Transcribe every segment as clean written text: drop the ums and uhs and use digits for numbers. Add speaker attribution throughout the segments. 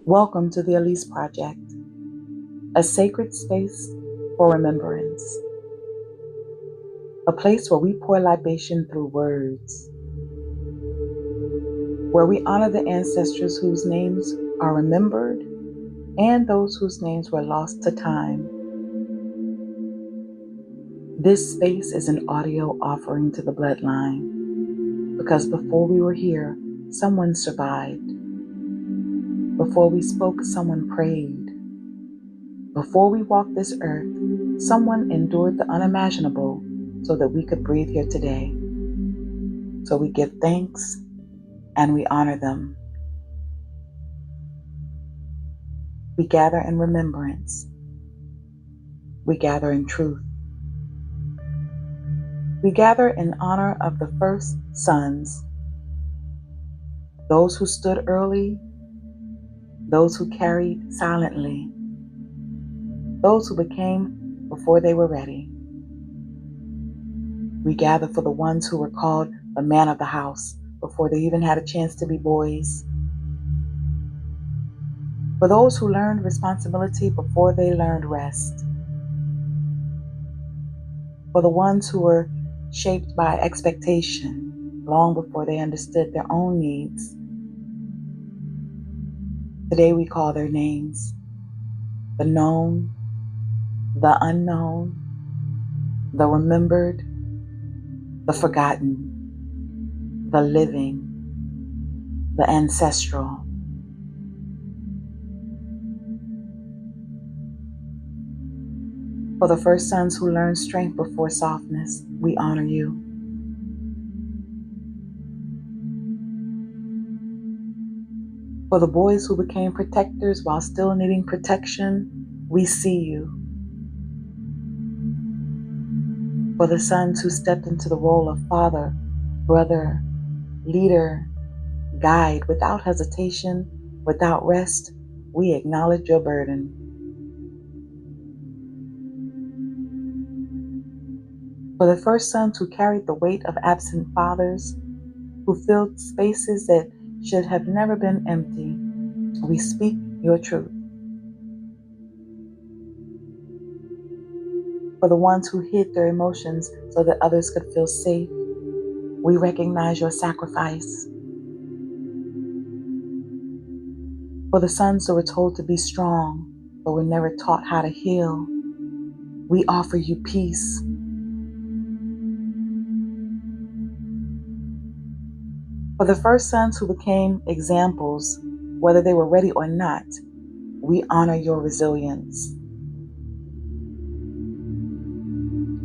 Speaker 1: Welcome to the Elise Project, a sacred space for remembrance, a place where we pour libation through words, where we honor the ancestors whose names are remembered and those whose names were lost to time. This space is an audio offering to the bloodline, because before we were here, someone survived. Before we spoke, someone prayed. Before we walked this earth, someone endured the unimaginable so that we could breathe here today. So we give thanks and we honor them. We gather in remembrance. We gather in truth. We gather in honor of the first sons, those who stood early, those who carried silently, those who became before they were ready. We gather for the ones who were called the man of the house before they even had a chance to be boys. For those who learned responsibility before they learned rest. For the ones who were shaped by expectation long before they understood their own needs. Today we call their names: the known, the unknown, the remembered, the forgotten, the living, the ancestral. For the first sons who learned strength before softness, we honor you. For the boys who became protectors while still needing protection, we see you. For the sons who stepped into the role of father, brother, leader, guide without hesitation, without rest, we acknowledge your burden. For the first sons who carried the weight of absent fathers, who filled spaces that should have never been empty, we speak your truth. For the ones who hid their emotions so that others could feel safe, we recognize your sacrifice. For the sons who were told to be strong, but were never taught how to heal, we offer you peace. For the first sons who became examples, whether they were ready or not, we honor your resilience.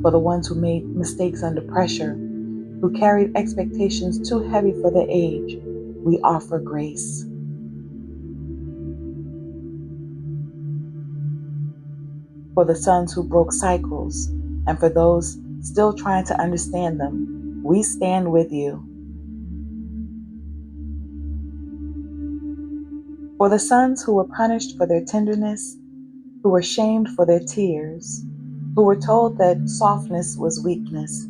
Speaker 1: For the ones who made mistakes under pressure, who carried expectations too heavy for their age, we offer grace. For the sons who broke cycles, and for those still trying to understand them, we stand with you. For the sons who were punished for their tenderness, who were shamed for their tears, who were told that softness was weakness,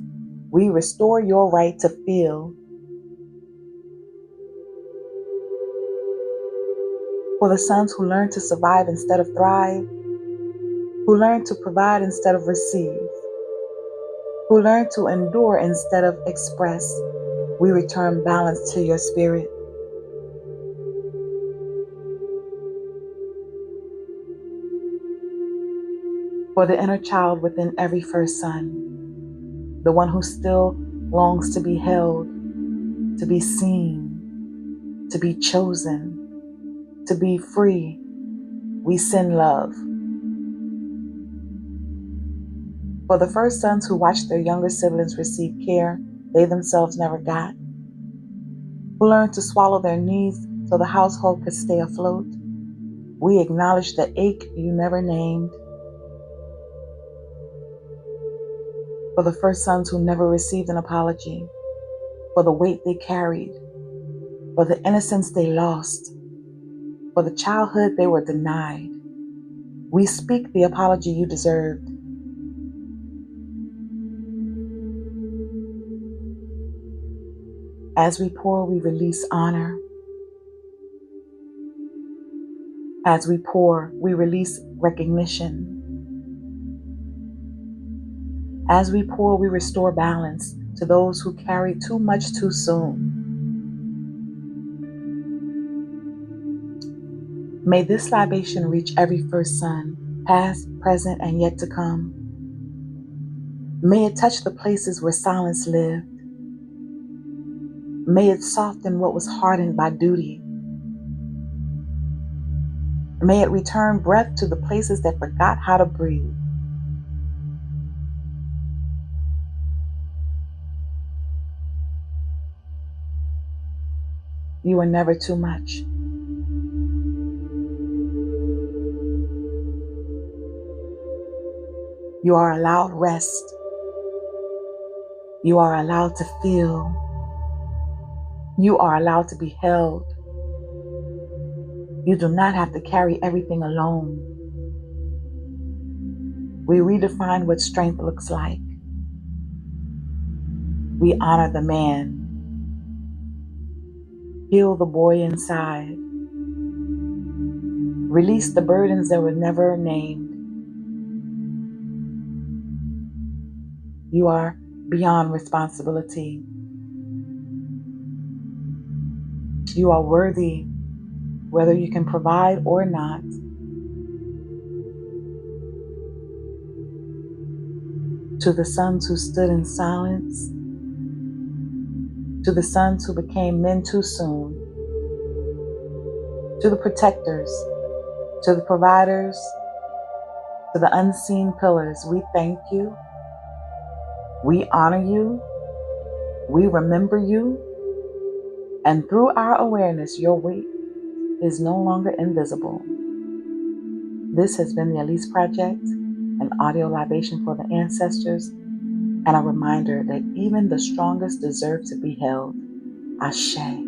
Speaker 1: we restore your right to feel. For the sons who learned to survive instead of thrive, who learned to provide instead of receive, who learned to endure instead of express, we return balance to your spirit. For the inner child within every first son, the one who still longs to be held, to be seen, to be chosen, to be free, we send love. For the first sons who watched their younger siblings receive care they themselves never got, who learned to swallow their needs so the household could stay afloat, we acknowledge the ache you never named. For the first sons who never received an apology, for the weight they carried, for the innocence they lost, for the childhood they were denied, we speak the apology you deserved. As we pour, we release honor. As we pour, we release recognition. As we pour, we restore balance to those who carry too much too soon. May this libation reach every first son, past, present, and yet to come. May it touch the places where silence lived. May it soften what was hardened by duty. May it return breath to the places that forgot how to breathe. You are never too much. You are allowed rest. You are allowed to feel. You are allowed to be held. You do not have to carry everything alone. We redefine what strength looks like. We honor the man. Heal the boy inside. Release the burdens that were never named. You are beyond responsibility. You are worthy, whether you can provide or not. To the sons who stood in silence, to the sons who became men too soon, to the protectors, to the providers, to the unseen pillars, we thank you. We honor you. We remember you. And through our awareness, your weight is no longer invisible. This has been the Elise Project, an audio libation for the ancestors, and a reminder that even the strongest deserve to be held. Ashe.